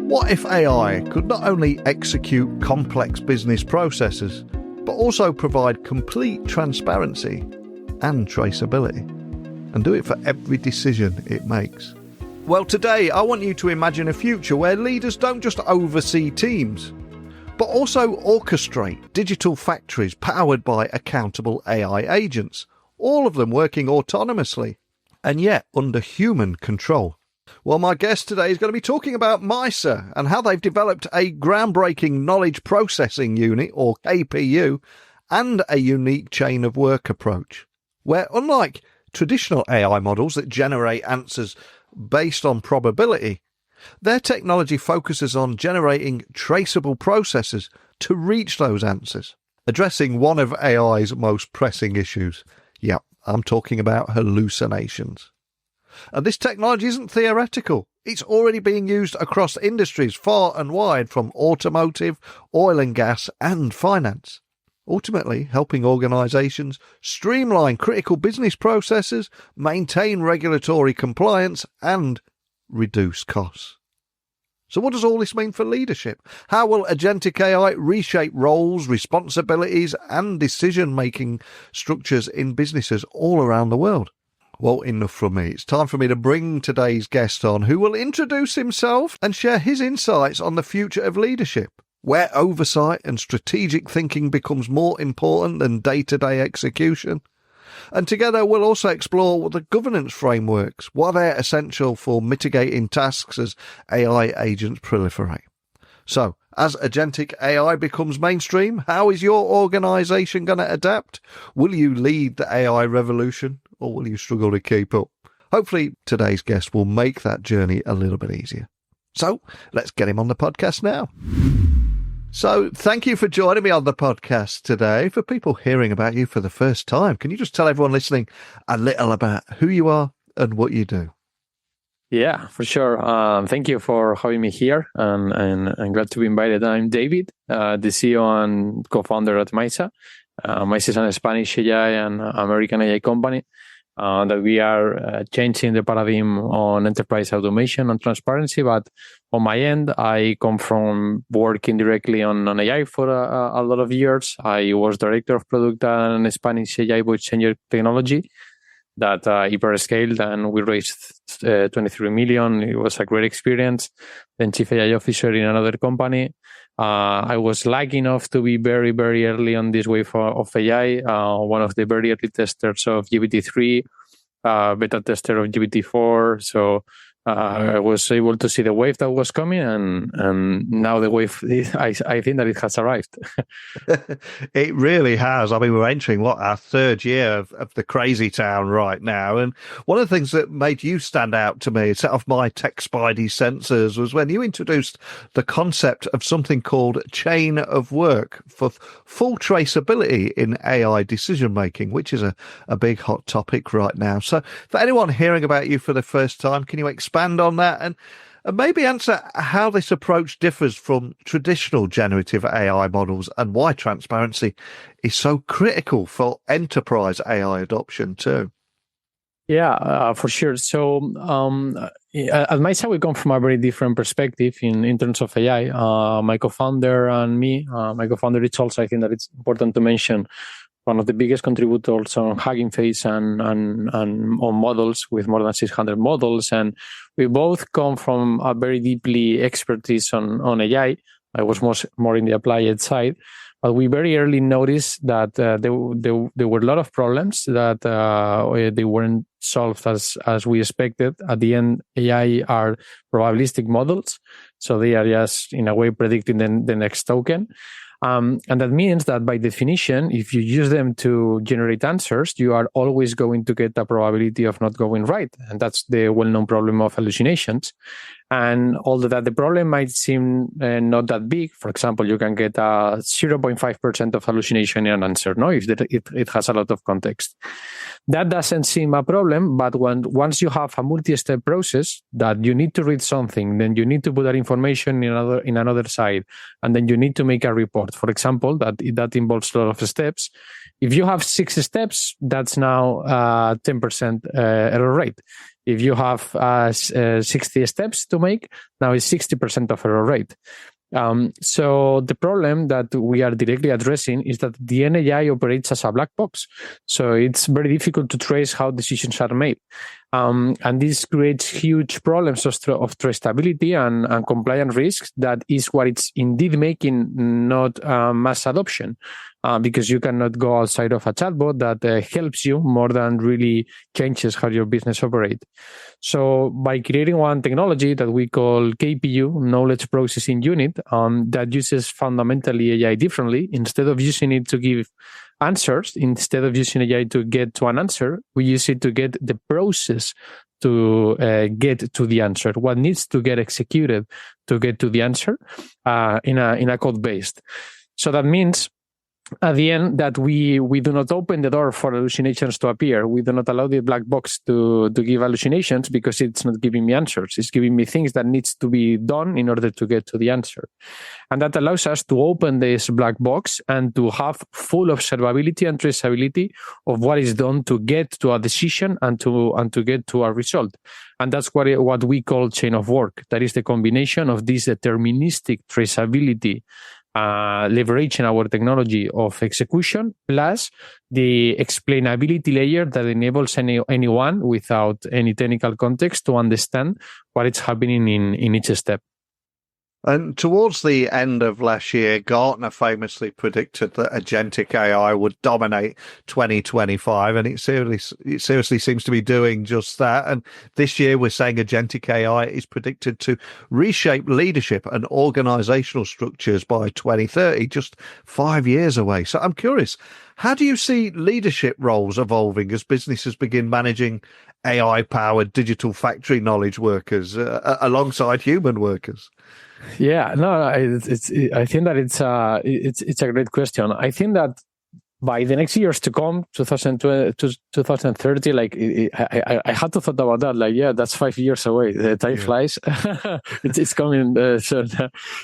What if AI could not only execute complex business processes, but also provide complete transparency and traceability, and do it for every decision it makes? Well, today I want you to imagine a future where leaders don't just oversee teams, but also orchestrate digital factories powered by accountable AI agents, all of them working autonomously, and yet under human control. Well, my guest today is going to be talking about Maisa and how they've developed a groundbreaking knowledge processing unit, or KPU, and a unique chain of work approach, where unlike traditional AI models that generate answers based on probability, their technology focuses on generating traceable processes to reach those answers, addressing one of AI's most pressing issues. Yep, I'm talking about hallucinations. And this technology isn't theoretical. It's already being used across industries far and wide, from automotive, oil and gas, and finance, ultimately helping organisations streamline critical business processes, maintain regulatory compliance, and reduce costs. So what does all this mean for leadership? How will agentic AI reshape roles, responsibilities, and decision-making structures in businesses all around the world? Well, enough from me. It's time for me to bring today's guest on, who will introduce himself and share his insights on the future of leadership, where oversight and strategic thinking becomes more important than day-to-day execution. And together we'll also explore the governance frameworks, why they're essential for mitigating tasks as AI agents proliferate. So, as agentic AI becomes mainstream, how is your organisation going to adapt? Will you lead the AI revolution, or will you struggle to keep up? Hopefully today's guest will make that journey a little bit easier. So, let's get him on the podcast now. So, thank you for joining me on the podcast today. For people hearing about you for the first time, can you just tell everyone listening a little about who you are and what you do? Yeah, for sure. Thank you for having me here, and I'm glad to be invited. I'm David, the CEO and co-founder at Maisa. Maisa is a Spanish AI and American AI company that we are changing the paradigm on enterprise automation and transparency. But on my end, I come from working directly on AI for a lot of years. I was director of product and Spanish AI voice changer technology that hyper scaled, and we raised 23 million. It was a great experience. Then chief AI officer in another company. I was lucky enough to be very, very early on this wave of AI, one of the very early testers of GPT-3, beta tester of GPT-4. So I was able to see the wave that was coming, and now the wave, I think that it has arrived. It really has. I mean, we're entering, our third year of the crazy town right now. And one of the things that made you stand out to me, set off my tech spidey sensors, was when you introduced the concept of something called chain of work for full traceability in AI decision making, which is a big hot topic right now. So for anyone hearing about you for the first time, can you expand on that and maybe answer how this approach differs from traditional generative AI models, and why transparency is so critical for enterprise AI adoption too? Yeah, for sure. So at Maisa, we come from a very different perspective in terms of AI. My co-founder and me, my co-founder, it's also, I think that it's important to mention, one of the biggest contributors on Hugging Face and on models, with more than 600 models. And we both come from a very deeply expertise on AI. I was more in the applied side. But we very early noticed that there were a lot of problems that they weren't solved as we expected. At the end, AI are probabilistic models. So they are just, in a way, predicting the next token. And that means that by definition, if you use them to generate answers, you are always going to get a probability of not going right. And that's the well-known problem of hallucinations. And although that the problem might seem not that big, for example, you can get a 0.5% of hallucination in an answer, no, if it has a lot of context. That doesn't seem a problem, but once you have a multi-step process that you need to read something, then you need to put that information in another side, and then you need to make a report, for example, that involves a lot of steps. If you have 6 steps, that's now 10% error rate. If you have 60 steps to make, now it's 60% of error rate. So the problem that we are directly addressing is that the AI operates as a black box. So it's very difficult to trace how decisions are made. And this creates huge problems of traceability and compliance risks. That is what it's indeed making not mass adoption. Because you cannot go outside of a chatbot that helps you more than really changes how your business operates. So by creating one technology that we call KPU, Knowledge Processing Unit, that uses fundamentally AI differently, instead of using it to give answers, instead of using AI to get to an answer, we use it to get the process to get to the answer, what needs to get executed to get to the answer in a code based. So that means at the end that we do not open the door for hallucinations to appear. We do not allow the black box to give hallucinations because it's not giving me answers. It's giving me things that needs to be done in order to get to the answer. And that allows us to open this black box and to have full observability and traceability of what is done to get to a decision and to get to a result. And that's what we call chain of work. That is the combination of this deterministic traceability, leveraging our technology of execution, plus the explainability layer that enables anyone without any technical context to understand what is happening in each step. And towards the end of last year, Gartner famously predicted that agentic AI would dominate 2025, and it seriously seems to be doing just that. And this year, we're saying agentic AI is predicted to reshape leadership and organizational structures by 2030, just 5 years away. So I'm curious, how do you see leadership roles evolving as businesses begin managing AI-powered digital factory knowledge workers alongside human workers? Yeah, no, I think that it's a great question. I think that by the next years to come, 2020 to 2030, like I had to thought about that. Like, yeah, that's 5 years away. The time flies. It's coming soon.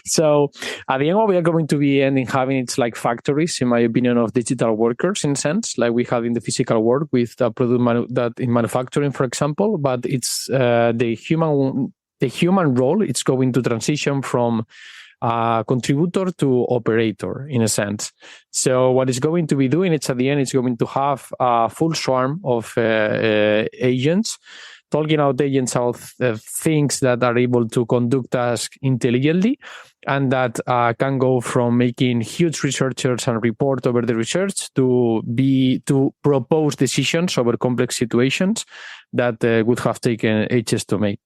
So at the end, what we are going to be ending having it's like factories, in my opinion, of digital workers in sense, like we have in the physical world with the product that in manufacturing, for example. But it's the human role. It's going to transition from contributor to operator in a sense. So what it's going to be doing, it's at the end, it's going to have a full swarm of agents, talking out agents of things that are able to conduct tasks intelligently, and that can go from making huge researchers and report over the research to propose decisions over complex situations that would have taken ages to make.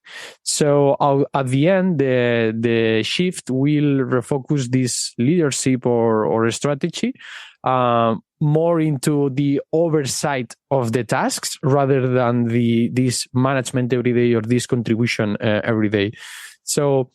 So at the end, the shift will refocus this leadership or strategy more into the oversight of the tasks rather than this management every day or this contribution every day. So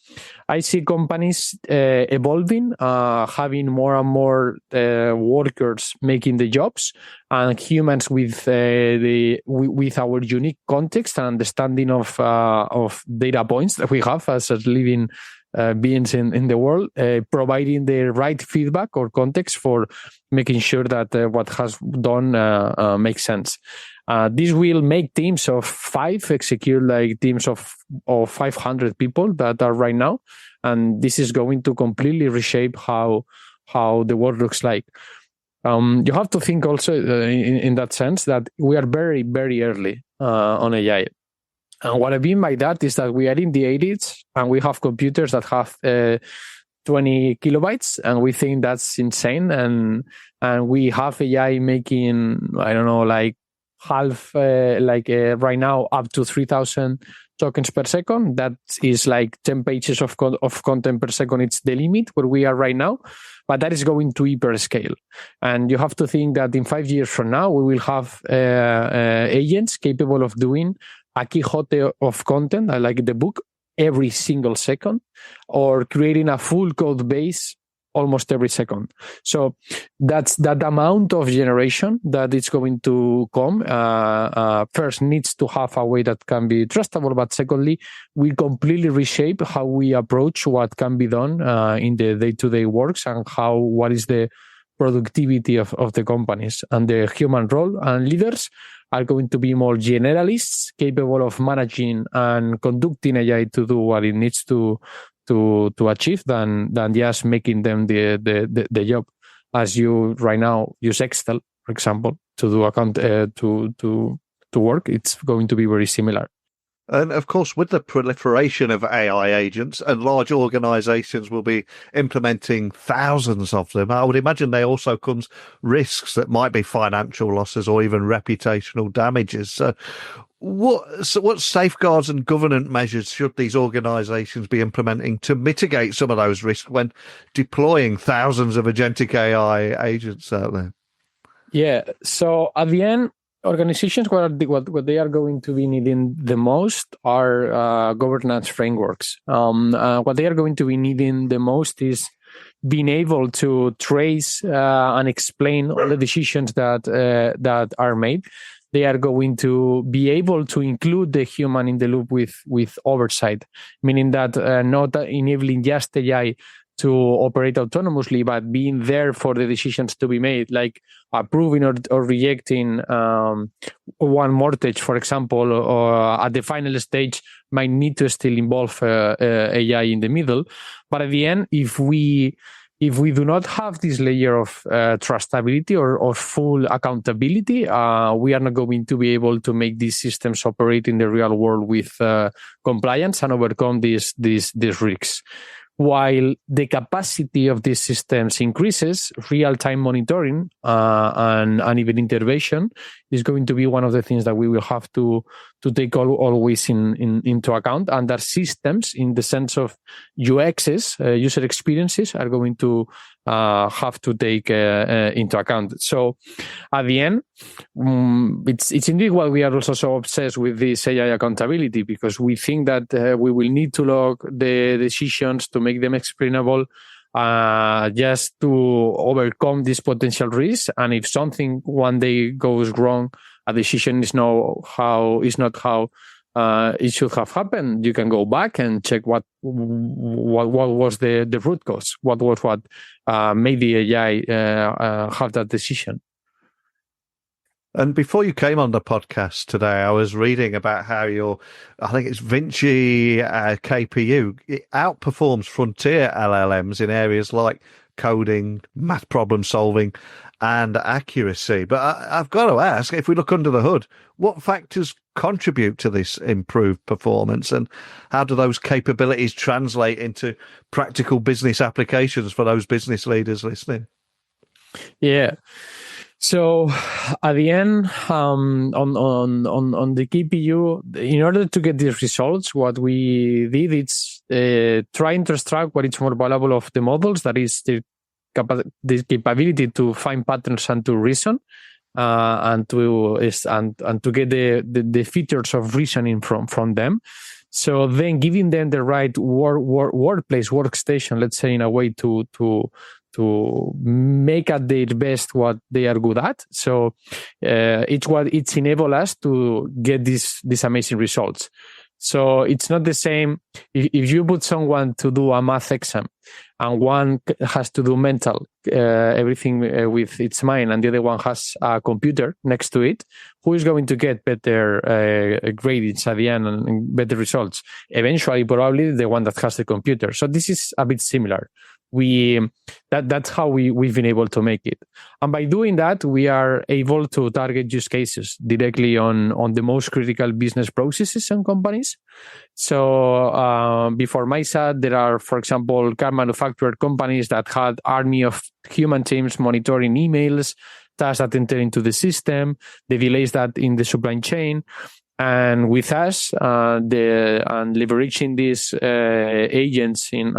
I see companies evolving, having more and more workers making the jobs, and humans with our unique context and understanding of data points that we have as living beings in the world, providing the right feedback or context for making sure that what has done makes sense. This will make teams of 5 execute like teams of 500 people that are right now, and this is going to completely reshape how the world looks like. You have to think also in that sense that we are very, very early on AI. And what I mean by that is that we are in the 80s and we have computers that have 20 kilobytes, and we think that's insane. And we have AI making, I don't know, like half, right now up to 3,000 tokens per second. That is like 10 pages of content per second. It's the limit where we are right now, but that is going to hyperscale. And you have to think that in 5 years from now, we will have agents capable of doing a Quixote of content, like the book, every single second, or creating a full code base almost every second. So that's that amount of generation that it's going to come. First, needs to have a way that can be trustable, but secondly, we completely reshape how we approach what can be done in the day-to-day works, and what is the productivity of the companies. And the human role and leaders are going to be more generalists, capable of managing and conducting AI to do what it needs to achieve than just making them the job. As you right now use Excel, for example, to do account to work, it's going to be very similar. And of course, with the proliferation of AI agents, and large organizations will be implementing thousands of them, I would imagine there also comes risks that might be financial losses or even reputational damages. So what safeguards and governance measures should these organizations be implementing to mitigate some of those risks when deploying thousands of agentic AI agents out there? Yeah. So at the end, organizations, what they are going to be needing the most are governance frameworks. What they are going to be needing the most is being able to trace and explain all the decisions that are made. They are going to be able to include the human in the loop with oversight, meaning that not enabling just AI to operate autonomously, but being there for the decisions to be made, like approving or rejecting one mortgage, for example, or at the final stage might need to still involve AI in the middle. But at the end, if we do not have this layer of trustability or full accountability, we are not going to be able to make these systems operate in the real world with compliance and overcome these risks. While the capacity of these systems increases, real-time monitoring and even intervention is going to be one of the things that we will have to take always into account. And their systems, in the sense of UXs, user experiences, are going to have to take into account. So at the end, it's indeed why we are also so obsessed with this AI accountability, because we think that we will need to log the decisions to make them explainable, just to overcome these potential risks. And if something one day goes wrong, a decision is not how it should have happened, you can go back and check what was the root cause, what made the AI have that decision. And before you came on the podcast today, I was reading about how I think it's Vinci KPU, it outperforms frontier LLMs in areas like coding, math problem solving, and accuracy. But I've got to ask, if we look under the hood, what factors contribute to this improved performance, and how do those capabilities translate into practical business applications for those business leaders listening? Yeah. So at the end, on the KPU, in order to get these results, what we did is trying to extract what is more valuable of the models, that is the capability to find patterns and to reason, and to get the features of reasoning from them. So then giving them the right workplace, workstation, let's say, in a way to make at their best what they are good at. So it's enable us to get these amazing results. So it's not the same if you put someone to do a math exam and one has to do mental, everything with its mind, and the other one has a computer next to it. Who is going to get better grades at the end and better results? Eventually, probably the one that has the computer. So this is a bit similar. That's how we've been able to make it. And by doing that, we are able to target use cases directly on the most critical business processes and companies. So before Maisa, there are, for example, car manufacturer companies that had army of human teams monitoring emails, tasks that enter into the system, the delays that in the supply chain. And with us, and leveraging these agents and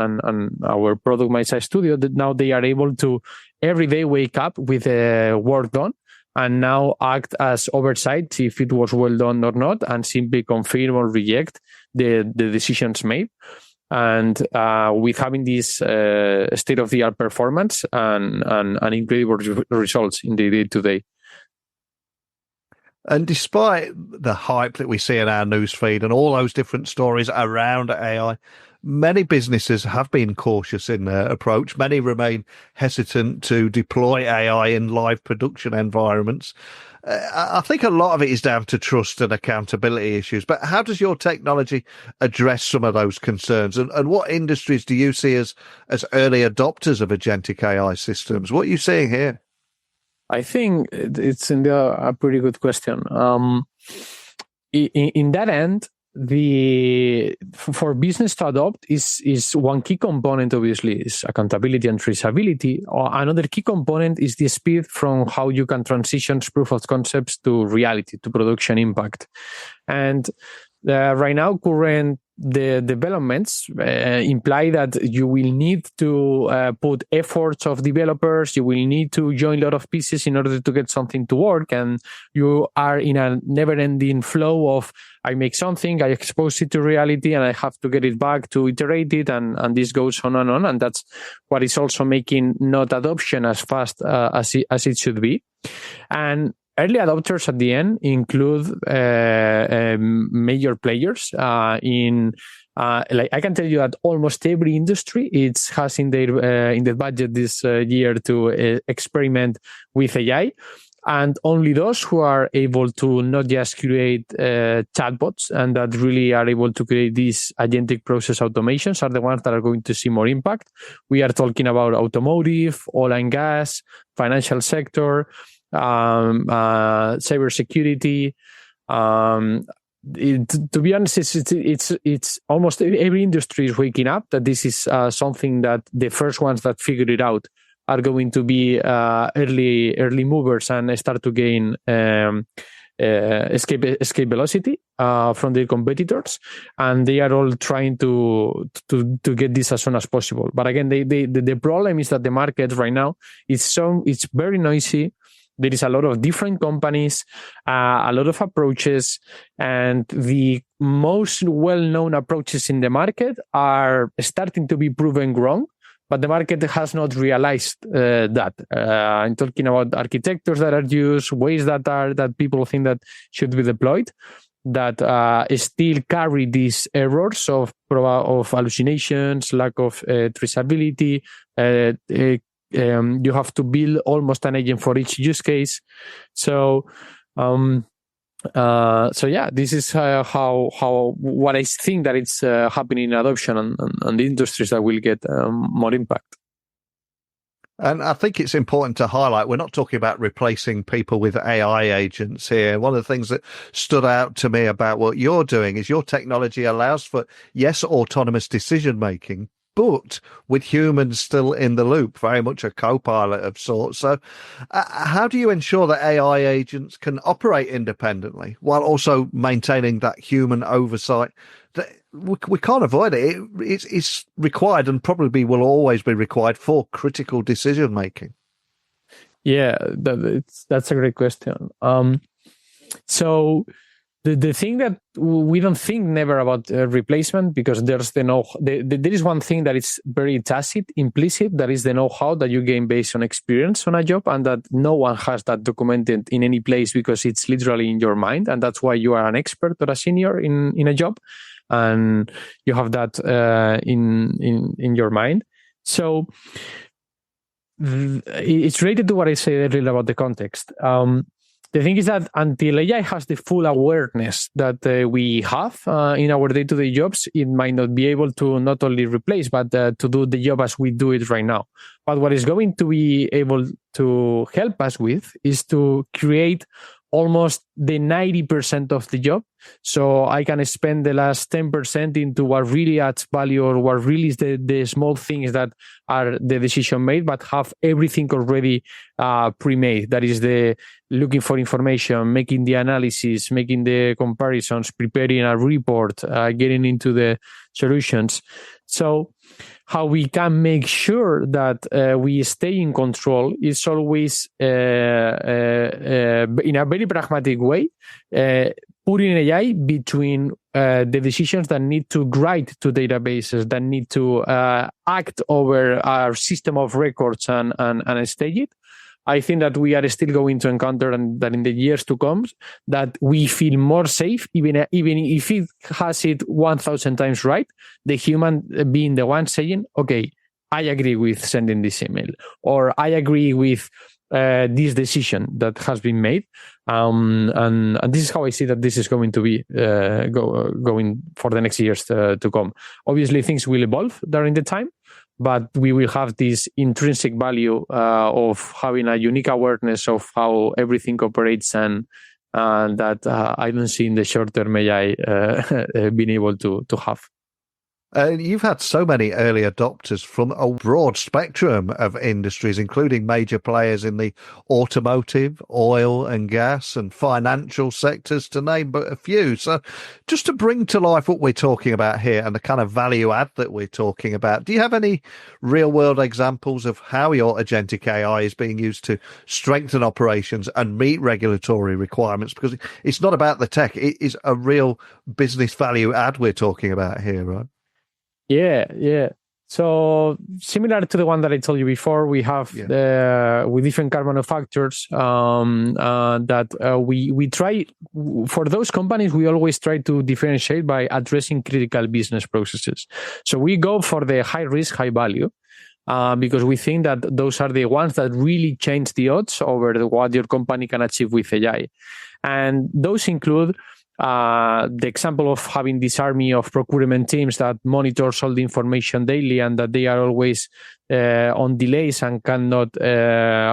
our product Maisa Studio, that now they are able to every day wake up with work done and now act as oversight if it was well done or not, and simply confirm or reject the decisions made. And with having this state-of-the-art performance and incredible results in the day-to-day. And despite the hype that we see in our newsfeed and all those different stories around AI, many businesses have been cautious in their approach. Many remain hesitant to deploy AI in live production environments. I think a lot of it is down to trust and accountability issues, but how does your technology address some of those concerns? And what industries do you see as early adopters of agentic AI systems? What are you seeing here? I think it's a pretty good question. In that end, for business to adopt is one key component, obviously, is accountability and traceability. Another key component is the speed from how you can transition proof of concepts to reality, to production impact. And right now, the developments imply that you will need to put efforts of developers, you will need to join a lot of pieces in order to get something to work, and you are in a never-ending flow of I make something, I expose it to reality, and I have to get it back to iterate it, and this goes on and on, and that's what is also making not adoption as fast as it should be. And early adopters at the end include major players like I can tell you that almost every industry has in their budget this year to experiment with AI, and only those who are able to not just create chatbots and that really are able to create these agentic process automations are the ones that are going to see more impact. We are talking about automotive, oil and gas, financial sector, cybersecurity. To be honest, it's almost every industry is waking up that this is something that the first ones that figure it out are going to be early movers and start to gain escape velocity from their competitors, and they are all trying to get this as soon as possible. But again, the problem is that the market right now it's very noisy. There is a lot of different companies, a lot of approaches, and the most well-known approaches in the market are starting to be proven wrong, but the market has not realized that. I'm talking about architectures that are used, ways that people think that should be deployed, that still carry these errors of hallucinations, lack of traceability. You have to build almost an agent for each use case. So yeah, this is how what I think that it's happening in adoption and the industries that will get more impact. And I think it's important to highlight, we're not talking about replacing people with AI agents here. One of the things that stood out to me about what you're doing is your technology allows for, yes, autonomous decision making, but with humans still in the loop, very much a co-pilot of sorts. So how do you ensure that AI agents can operate independently while also maintaining that human oversight? We can't avoid it. It's required and probably will always be required for critical decision making. Yeah, that's a great question. So the thing that we don't think never about replacement, because there is one thing that is very tacit, implicit, that is the know-how that you gain based on experience on a job, and that no one has that documented in any place because it's literally in your mind, and that's why you are an expert or a senior in a job, and you have that in your mind. So it's related to what I said earlier about the context. The thing is that until AI has the full awareness that we have in our day-to-day jobs, it might not be able to not only replace, but to do the job as we do it right now. But what is going to be able to help us with is to create almost the 90% of the job. So I can spend the last 10% into what really adds value, or what really is the small things that are the decision made, but have everything already pre-made. That is the looking for information, making the analysis, making the comparisons, preparing a report, getting into the solutions. So how we can make sure that we stay in control is always in a very pragmatic way, putting AI between the decisions that need to write to databases, that need to act over our system of records and stage it. I think that we are still going to encounter, and that in the years to come, that we feel more safe, even if it has it 1,000 times right, the human being the one saying, okay, I agree with sending this email, or I agree with this decision that has been made. And this is how I see that this is going to be going for the next years to come. Obviously, things will evolve during the time, but we will have this intrinsic value of having a unique awareness of how everything operates, and that I don't see in the short term AI being able to have. You've had so many early adopters from a broad spectrum of industries, including major players in the automotive, oil and gas and financial sectors, to name but a few. So just to bring to life what we're talking about here and the kind of value add that we're talking about, do you have any real world examples of how your agentic AI is being used to strengthen operations and meet regulatory requirements? Because it's not about the tech, it is a real business value add we're talking about here, right? Yeah. So similar to the one that I told you before, we have with different car manufacturers that we try, for those companies, we always try to differentiate by addressing critical business processes. So we go for the high risk, high value, because we think that those are the ones that really change the odds over what your company can achieve with AI. And those include the example of having this army of procurement teams that monitors all the information daily, and that they are always on delays and cannot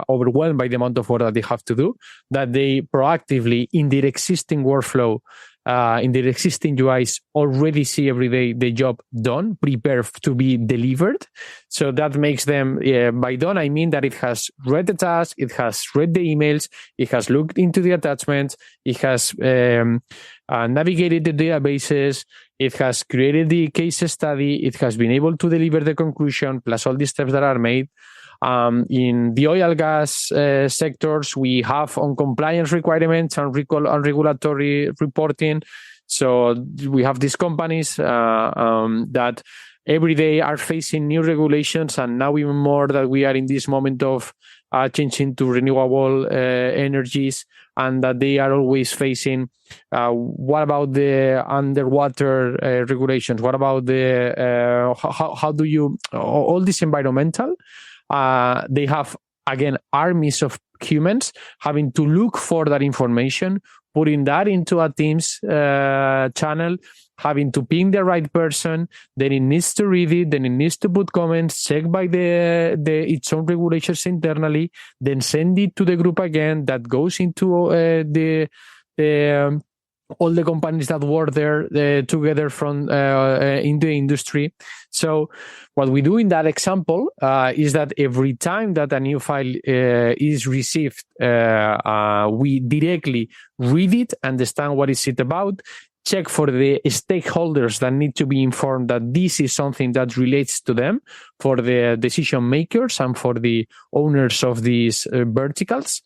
overwhelmed by the amount of work that they have to do, that they proactively in their existing workflow, in their existing UIs, already see every day the job done, prepared to be delivered. So that makes them, by done, I mean that it has read the task, it has read the emails, it has looked into the attachments, it has navigated the databases, it has created the case study, it has been able to deliver the conclusion, plus all the steps that are made. In the oil and gas sectors, we have on compliance requirements and regulatory reporting. So we have these companies that every day are facing new regulations, and now even more that we are in this moment of changing to renewable energies, and that they are always facing what about the underwater regulations? What about the how do you all this environmental? They have, again, armies of humans having to look for that information, putting that into a Teams channel, having to ping the right person, then it needs to read it, then it needs to put comments, check by its own regulations internally, then send it to the group again, that goes into all the companies that work there together from in the industry. So what we do in that example is that every time that a new file is received, we directly read it, understand what is it about, check for the stakeholders that need to be informed that this is something that relates to them, for the decision makers and for the owners of these verticals.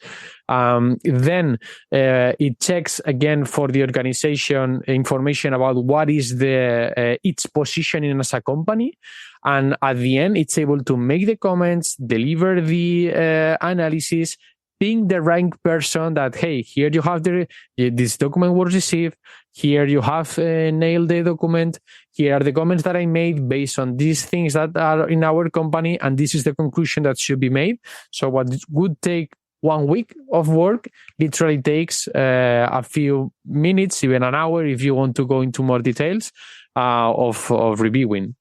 Then it checks again for the organization information about what is its positioning as a company. And at the end, it's able to make the comments, deliver the analysis, ping the right person that, hey, here you have this document was received, here you have nailed the document, here are the comments that I made based on these things that are in our company, and this is the conclusion that should be made. So what would take 1 week of work literally takes a few minutes, even an hour, if you want to go into more details of reviewing.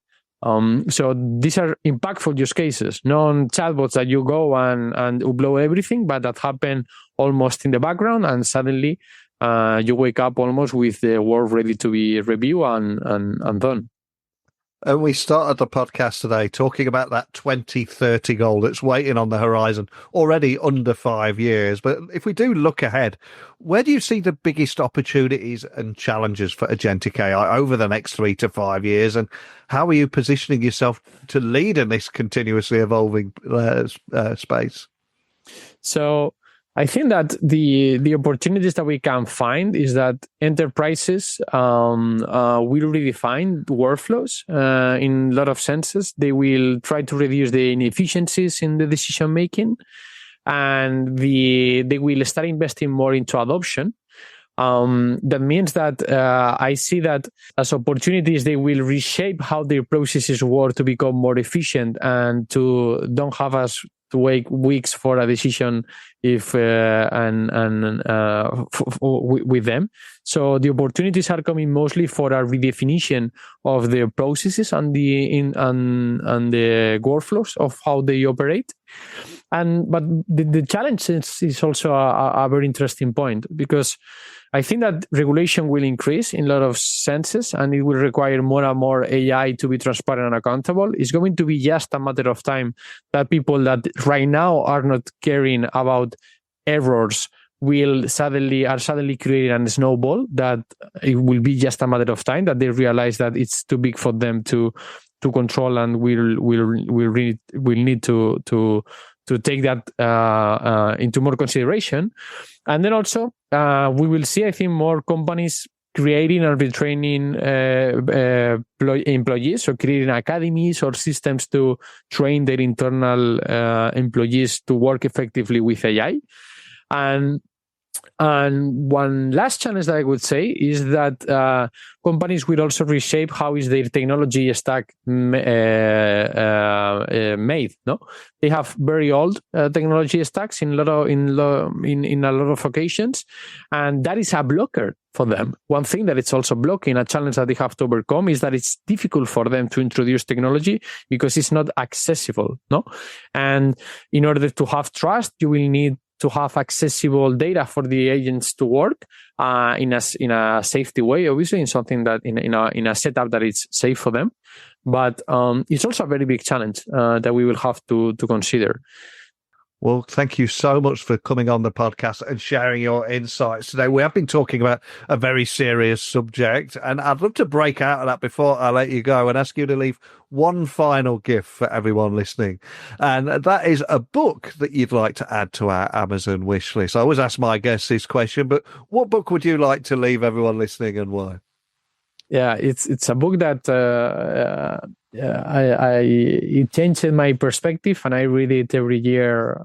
So these are impactful use cases, non-chatbots that you go and blow everything, but that happen almost in the background, and suddenly you wake up almost with the work ready to be reviewed and done. And we started the podcast today talking about that 2030 goal that's waiting on the horizon, already under 5 years. But if we do look ahead, where do you see the biggest opportunities and challenges for agentic AI over the next 3 to 5 years? And how are you positioning yourself to lead in this continuously evolving space? So I think that the opportunities that we can find is that enterprises will redefine workflows in a lot of senses. They will try to reduce the inefficiencies in the decision making, and they will start investing more into adoption. That means that I see that as opportunities, they will reshape how their processes work to become more efficient and to don't have us to wait weeks for a decision with them. So the opportunities are coming mostly for a redefinition of the processes and the workflows of how they operate. But the challenge is also a very interesting point, because I think that regulation will increase in a lot of senses, and it will require more and more AI to be transparent and accountable. It's going to be just a matter of time that people that right now are not caring about errors are suddenly creating a snowball, that it will be just a matter of time that they realize that it's too big for them to control, and we'll need to take that into more consideration. And then also we will see, I think, more companies creating and retraining employees, so creating academies or systems to train their internal employees to work effectively with AI. And one last challenge that I would say is that companies will also reshape how is their technology stack made. No, they have very old technology stacks in a lot of occasions, and that is a blocker for them. One thing that it's also blocking, a challenge that they have to overcome, is that it's difficult for them to introduce technology because it's not accessible. No, and in order to have trust, you will need to have accessible data for the agents to work in a safety way, obviously, in something that in a setup that is safe for them. But it's also a very big challenge that we will have to consider. Well, thank you so much for coming on the podcast and sharing your insights today. We have been talking about a very serious subject, and I'd love to break out of that before I let you go and ask you to leave one final gift for everyone listening. And that is a book that you'd like to add to our Amazon wish list. I always ask my guests this question, but what book would you like to leave everyone listening, and why? Yeah, it's a book that it changed my perspective, and I read it every year.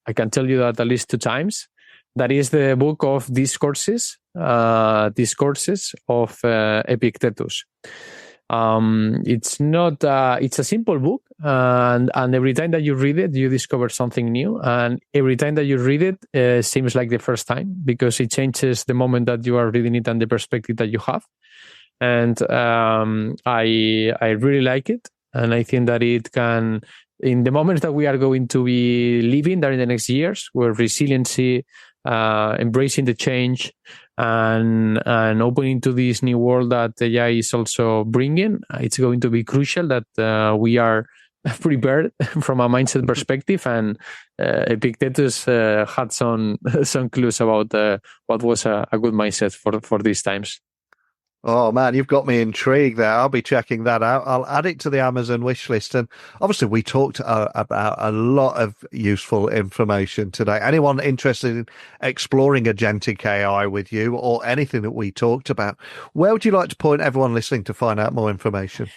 I can tell you that at least 2 times. That is the book of Discourses of Epictetus. It's not. It's a simple book, and every time that you read it, you discover something new. And every time that you read it, seems like the first time, because it changes the moment that you are reading it and the perspective that you have. And I really like it, and I think that it can, in the moments that we are going to be living during the next years, where resiliency, embracing the change, and opening to this new world that AI is also bringing, it's going to be crucial that we are prepared from a mindset perspective. And Epictetus had some clues about what was a good mindset for these times. Oh, man, you've got me intrigued there. I'll be checking that out. I'll add it to the Amazon wish list. And obviously, we talked about a lot of useful information today. Anyone interested in exploring agentic AI with you, or anything that we talked about, where would you like to point everyone listening to find out more information?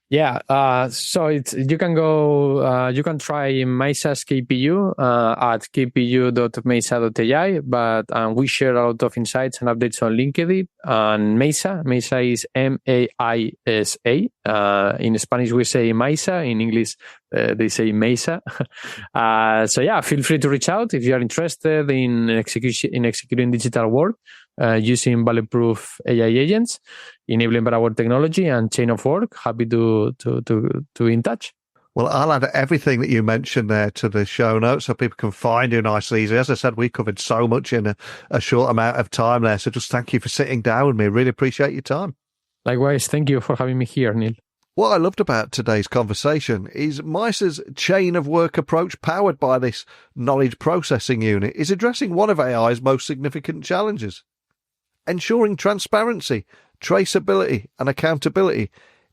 Yeah, so you can go, you can try Maisa's KPU at kpu.maisa.ai, but we share a lot of insights and updates on LinkedIn. And Maisa is Maisa. In Spanish, we say Maisa. In English, they say Maisa. So yeah, feel free to reach out if you are interested in executing digital work using bulletproof AI agents, enabling by our technology and chain of work. Happy to in touch. Well, I'll add everything that you mentioned there to the show notes so people can find you nice and easy. As I said, we covered so much in a short amount of time there. So just thank you for sitting down with me. Really appreciate your time. Likewise. Thank you for having me here, Neil. What I loved about today's conversation is Maisa's chain of work approach, powered by this knowledge processing unit, is addressing one of AI's most significant challenges: ensuring transparency, traceability and accountability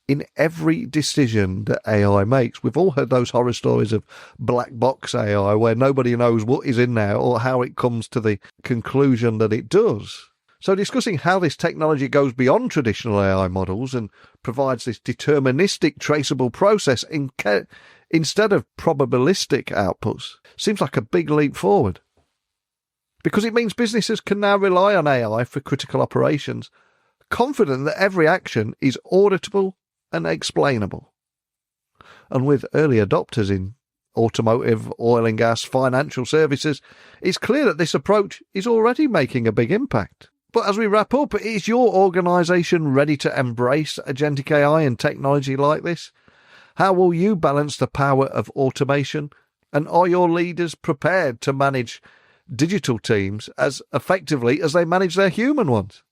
in every decision that AI makes. We've all heard those horror stories of black box AI where nobody knows what is in there or how it comes to the conclusion that it does. So discussing how this technology goes beyond traditional AI models and provides this deterministic traceable process instead of probabilistic outputs seems like a big leap forward, because it means businesses can now rely on AI for critical operations, confident that every action is auditable and explainable. And with early adopters in automotive, oil and gas, financial services, it's clear that this approach is already making a big impact. But as we wrap up, is your organisation ready to embrace agentic AI and technology like this? How will you balance the power of automation? And are your leaders prepared to manage digital teams as effectively as they manage their human ones?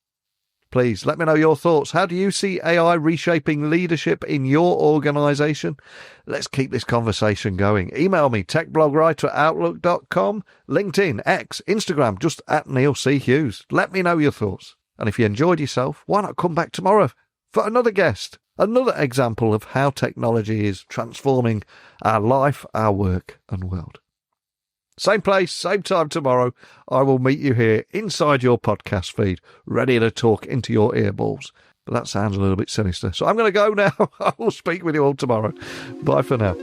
Please let me know your thoughts. How do you see AI reshaping leadership in your organisation? Let's keep this conversation going. Email me, techblogwriter@outlook.com, LinkedIn, X, Instagram, just @NeilC.Hughes. Let me know your thoughts. And if you enjoyed yourself, why not come back tomorrow for another guest? Another example of how technology is transforming our life, our work and world. Same place, same time tomorrow. I will meet you here inside your podcast feed, ready to talk into your earballs. But that sounds a little bit sinister. So I'm going to go now. I will speak with you all tomorrow. Bye for now.